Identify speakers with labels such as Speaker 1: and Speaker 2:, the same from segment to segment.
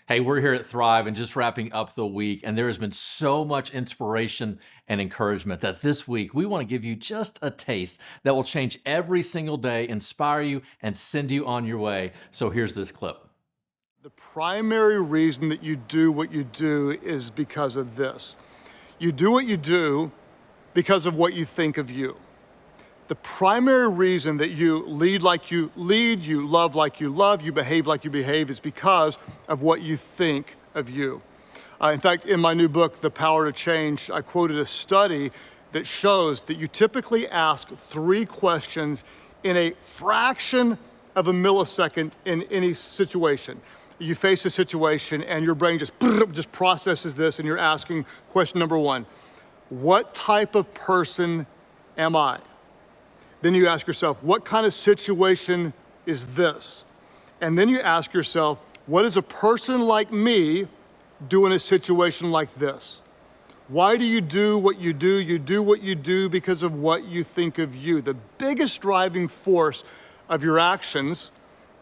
Speaker 1: Hey, we're here at Thrive and just wrapping up the week, and there has been so much inspiration and encouragement that this week we want to give you just a taste that will change every single day, inspire you, and send you on your way. So here's this clip.
Speaker 2: The primary reason that you do what you do is because of this. You do what you do because of what you think of you. The primary reason that you lead like you lead, you love like you love, you behave like you behave is because of what you think of you. In fact, in my new book, The Power to Change, I quoted a study that shows that you typically ask 3 questions in a fraction of a millisecond in any situation. You face a situation and your brain just processes this, and you're asking question number 1, what type of person am I? Then you ask yourself, what kind of situation is this? And then you ask yourself, what does a person like me do in a situation like this? Why do you do what you do? You do what you do because of what you think of you. The biggest driving force of your actions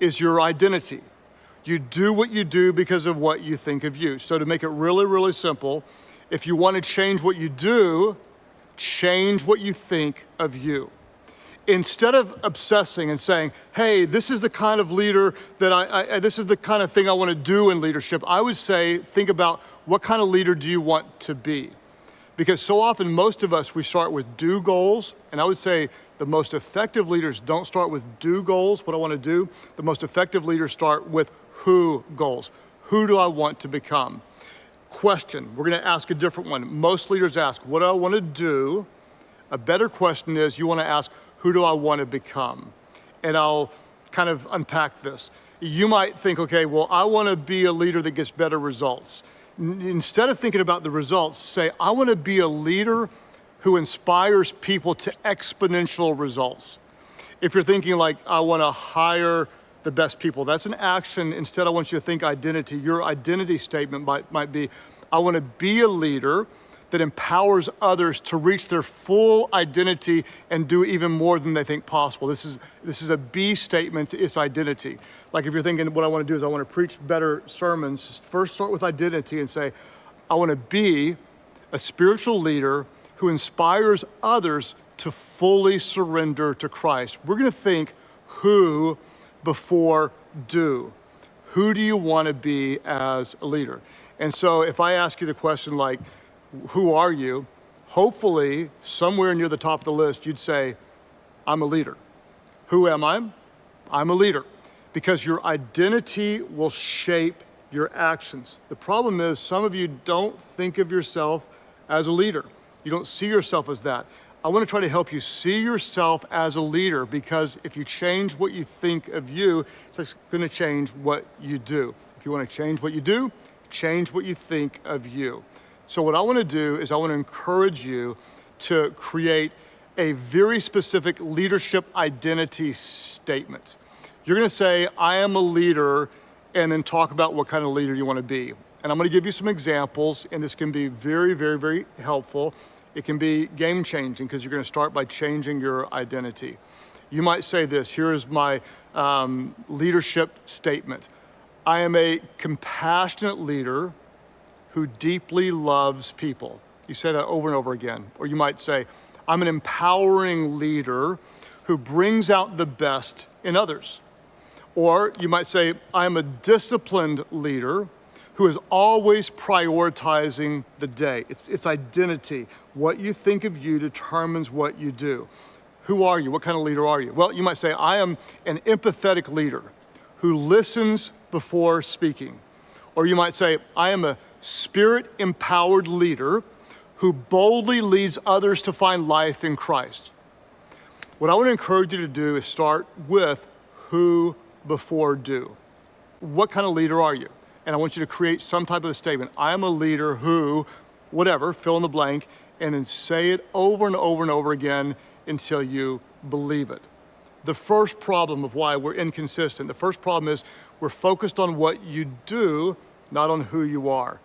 Speaker 2: is your identity. You do what you do because of what you think of you. So to make it really, really simple, if you want to change what you do, change what you think of you. Instead of obsessing and saying, hey, this is the kind of leader that this is the kind of thing I want to do in leadership, I would say, think about what kind of leader do you want to be? Because so often, most of us, we start with do goals, and I would say the most effective leaders don't start with do goals, what I want to do. The most effective leaders start with who goals. Who do I want to become? Question, we're going to ask a different one. Most leaders ask, what do I want to do? A better question is, you want to ask, who do I want to become? And I'll kind of unpack this. You might think, okay, well, I want to be a leader that gets better results. Instead of thinking about the results, say, I want to be a leader who inspires people to exponential results. If you're thinking like, I want to hire the best people, that's an action. Instead, I want you to think identity. Your identity statement might be, I want to be a leader that empowers others to reach their full identity and do even more than they think possible. This is a B statement, it's identity. Like if you're thinking, what I want to do is I want to preach better sermons, just first start with identity and say, I want to be a spiritual leader who inspires others to fully surrender to Christ. We're going to think who before do. Who do you want to be as a leader? And so if I ask you the question like, who are you? Hopefully, somewhere near the top of the list, you'd say, I'm a leader. Who am I? I'm a leader. Because your identity will shape your actions. The problem is, some of you don't think of yourself as a leader. You don't see yourself as that. I want to try to help you see yourself as a leader, because if you change what you think of you, it's going to change what you do. If you want to change what you do, change what you think of you. So what I want to do is I want to encourage you to create a very specific leadership identity statement. You're going to say, I am a leader, and then talk about what kind of leader you want to be. And I'm going to give you some examples, and this can be very, very, very helpful. It can be game-changing because you're going to start by changing your identity. You might say this, here is my leadership statement. I am a compassionate leader who deeply loves people. You say that over and over again. Or you might say, I'm an empowering leader who brings out the best in others. Or you might say, I'm a disciplined leader who is always prioritizing the day. It's identity. What you think of you determines what you do. Who are you? What kind of leader are you? Well, you might say, I am an empathetic leader who listens before speaking. Or you might say, I am a Spirit-empowered leader who boldly leads others to find life in Christ. What I want to encourage you to do is start with who before do. What kind of leader are you? And I want you to create some type of a statement. I am a leader who, whatever, fill in the blank, and then say it over and over and over again until you believe it. The first problem of why we're inconsistent, the first problem is we're focused on what you do, not on who you are.